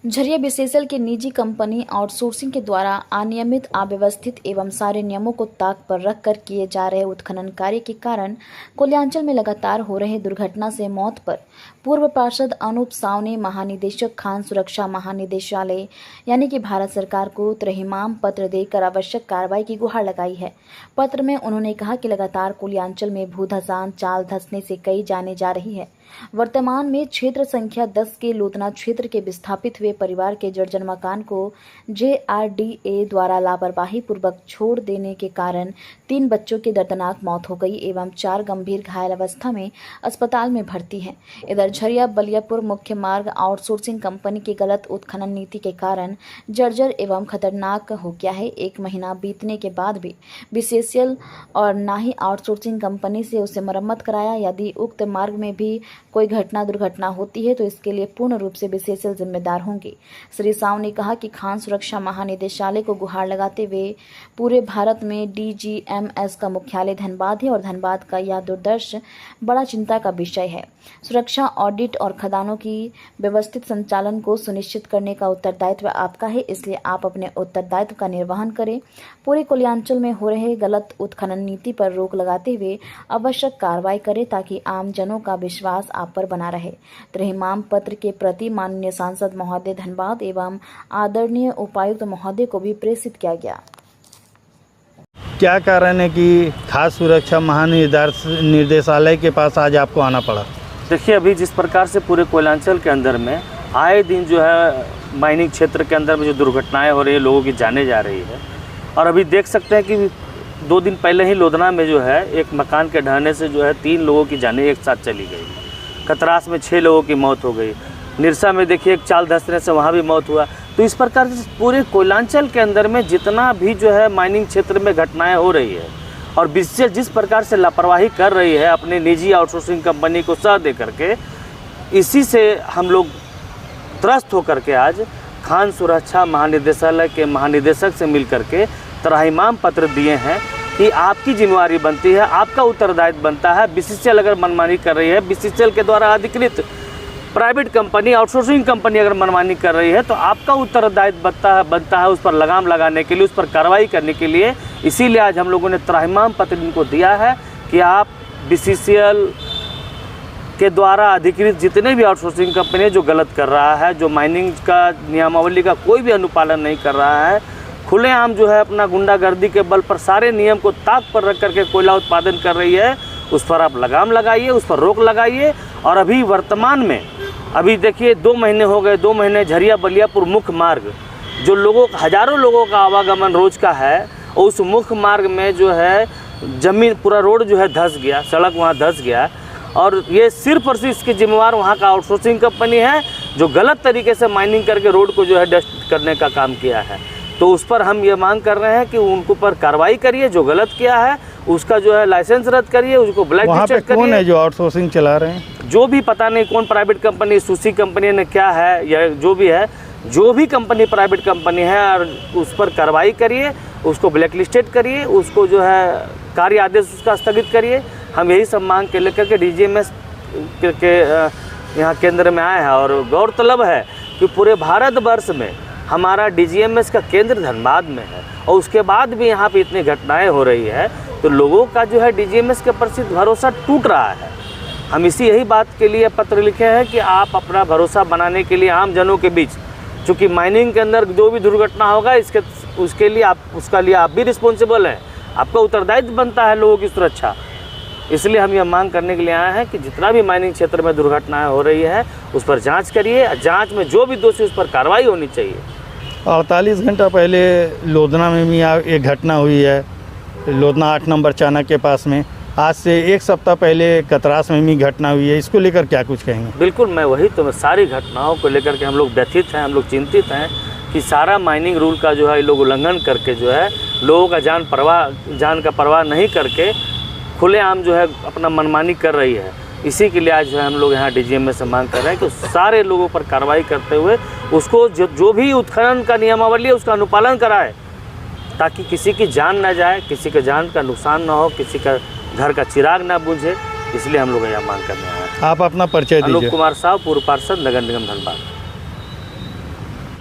Jharia BSL की निजी company outsourcing के द्वारा अनियमित, अव्यवस्थित एवं सारे नियमों को ताक पर रखकर किए जा रहे उत्खनन कार्य के कारण कोयलांचल में लगातार हो रहे दुर्घटना से मौत पर पूर्व पार्षद अनूप साव ने महानिदेशक खान सुरक्षा महानिदेशालय यानी कि भारत सरकार को त्रहिमाम पत्र देकर आवश्यक कार्रवाई की गुहार लगाई है। पत्र में उन्होंने कहा कि लगातार कोयलांचल में भू धसान चाल धंसने से कई जाने जा रही है। वर्तमान में क्षेत्र संख्या 10 के लोतना क्षेत्र के विस्थापित हुए परिवार के जर्जर मकान को जेआरडीए द्वारा लापरवाही पूर्वक छोड़ देने के कारण 3 बच्चों की दर्दनाक मौत हो गई एवं 4 गंभीर घायल अवस्था में अस्पताल में भर्ती हैं। इधर झरिया बलियापुर मुख्य मार्ग आउटसोर्सिंग कंपनी की गलत उत्खनन नीति के कारण जर्जर एवं खतरनाक हो गया है। 1 महीना बीतने के बाद भी बीएसएल और ना ही आउटसोर्सिंग कंपनी से उसे मरम्मत कराया। यदि उक्त मार्ग में भी कोई दुर्घटना होती है तो इसके लिए पूर्ण रूप से बीएसएल जिम्मेदार होंगे। श्री साव ने कहा कि खान सुरक्षा महानिदेशालय को गुहार लगाते हुए पूरे भारत में डीजीएमएस का मुख्यालय धनबाद है और धनबाद का यह दुर्दर्श बड़ा चिंता का विषय है। सुरक्षा ऑडिट और खदानों की व्यवस्थित संचालन को सुनिश्चित करने का उत्तरदायित्व आपका है, इसलिए आप अपने उत्तरदायित्व का निर्वहन करें। पूरे कोयलांचल में हो रहे गलत उत्खनन नीति पर रोक लगाते हुए आवश्यक कार्रवाई करें ताकि आम जनों का विश्वास आप पर बना रहे। त्रहिमाम पत्र के प्रति माननीय सांसद महोदय धनबाद एवं आदरणीय उपायुक्त महोदय को भी प्रेषित किया गया। क्या कारण है कि खास सुरक्षा महानिदेशालय के पास आज आपको आना पड़ा? देखिए, अभी जिस प्रकार से पूरे कोयलांचल के अंदर में आए दिन जो है माइनिंग क्षेत्र के अंदर में जो दुर्घटनाएं हो रही है, लोगों की जाने जा रही है। और अभी देख सकते हैं कि 2 दिन पहले ही लोधना में जो है एक मकान के ढहने से जो है 3 लोगों की जानें एक साथ चली गई। कतरास में 6 लोगों की मौत हो गई। निरसा में देखिए एक चाल धंसने से वहाँ भी मौत हुआ। तो इस प्रकार से पूरे कोयलांचल के अंदर में जितना भी जो है माइनिंग क्षेत्र में घटनाएं हो रही है और बीएसएल जिस प्रकार से लापरवाही कर रही है अपने निजी आउटसोर्सिंग कंपनी को साथ दे करके, इसी से हम लोग त्रस्त होकर के आज खान सुरक्षा महानिदेशालय के महानिदेशक से मिल करके त्राहिमाम पत्र दिए हैं कि आपकी जिम्मेवारी बनती है, आपका उत्तरदायित्व बनता है। बीएसएल अगर मनमानी कर रही है, बीएसएल के द्वारा अधिकृत प्राइवेट कंपनी आउटसोर्सिंग कंपनी अगर मनमानी कर रही है तो आपका उत्तरदायित्व बनता है उस पर लगाम लगाने के लिए, उस पर कार्रवाई करने के लिए। इसीलिए आज हम लोगों ने त्राहिमाम पत्र इनको दिया है कि आप बीएसएल के द्वारा अधिकृत जितने भी आउटसोर्सिंग कंपनी जो गलत कर रहा है, जो माइनिंग का नियमावली का कोई भी अनुपालन नहीं कर रहा है, खुलेआम जो है अपना गुंडागर्दी के बल पर सारे नियम को ताक पर रख करके कोयला उत्पादन कर रही है, उस पर आप लगाम लगाइए, उस पर रोक लगाइए। और अभी वर्तमान में अभी देखिए 2 महीने हो गए, 2 महीने झरिया बलियापुर मुख्य मार्ग जो हज़ारों लोगों का आवागमन रोज का है, और उस मुख्य मार्ग में जो है जमीन पूरा रोड जो है धंस गया, सड़क वहाँ धंस गया। और ये सिर्फ और सिर्फ इसकी जिम्मेवार वहाँ का आउटसोर्सिंग कंपनी है जो गलत तरीके से माइनिंग करके रोड को जो है डस्ट करने का काम किया है। तो उस पर हम ये मांग कर रहे हैं कि उनको पर कार्रवाई करिए, जो गलत किया है उसका जो है लाइसेंस रद्द करिए, उसको ब्लैक लिस्टेड करिए। कौन है जो आउटसोर्सिंग चला रहे हैं? जो भी पता नहीं कौन प्राइवेट कंपनी, सूसी कंपनी ने क्या है या जो भी है, जो भी कंपनी प्राइवेट कंपनी है, और उस पर कार्रवाई करिए, उसको ब्लैक लिस्टेड करिए, उसको जो है कार्य आदेश उसका स्थगित करिए। हम यही सब मांग के लेकर के डीजीएमएस के यहाँ केंद्र में आए हैं। और गौरतलब है कि पूरे भारतवर्ष में हमारा डीजीएमएस का केंद्र धनबाद में है और उसके बाद भी यहाँ पे इतनी घटनाएं हो रही है, तो लोगों का जो है डीजीएमएस के प्रति भरोसा टूट रहा है। हम यही बात के लिए पत्र लिखे हैं कि आप अपना भरोसा बनाने के लिए आम जनों के बीच, चूँकि माइनिंग के अंदर जो भी दुर्घटना होगा उसके लिए आप भी रिस्पॉन्सिबल हैं, आपका उत्तरदायित्व बनता है लोगों की सुरक्षा। इसलिए हम यह मांग करने के लिए आए हैं कि जितना भी माइनिंग क्षेत्र में दुर्घटनाएं हो रही है उस पर जांच करिए, जांच में जो भी दोषी उस पर कार्रवाई होनी चाहिए। 48 घंटा पहले लोधना में भी एक घटना हुई है, लोधना 8 नंबर चाणक्य के पास में। आज से 1 सप्ताह पहले कतरास में भी घटना हुई है, इसको लेकर क्या कुछ कहेंगे? बिल्कुल, मैं सारी घटनाओं को लेकर के हम लोग व्यथित हैं, हम लोग चिंतित हैं कि सारा माइनिंग रूल का जो है ये लोग उल्लंघन करके जो है लोगों का जान का परवाह नहीं करके खुलेआम जो है अपना मनमानी कर रही है। इसी के लिए आज जो है हम लोग यहाँ डीजीएमएस से मांग कर रहे हैं कि सारे लोगों पर कार्रवाई करते हुए उसको जो भी उत्खनन का नियमावली है उसका अनुपालन कराए, ताकि किसी की जान ना जाए, किसी के जान का नुकसान ना हो, किसी का घर का चिराग ना बुझे। इसलिए हम लोग यहाँ मांग करने आए हैं। आप अपना परिचय दीजिए। अनूप कुमार साव, पूर्व पार्षद, नगर निगम धनबाद।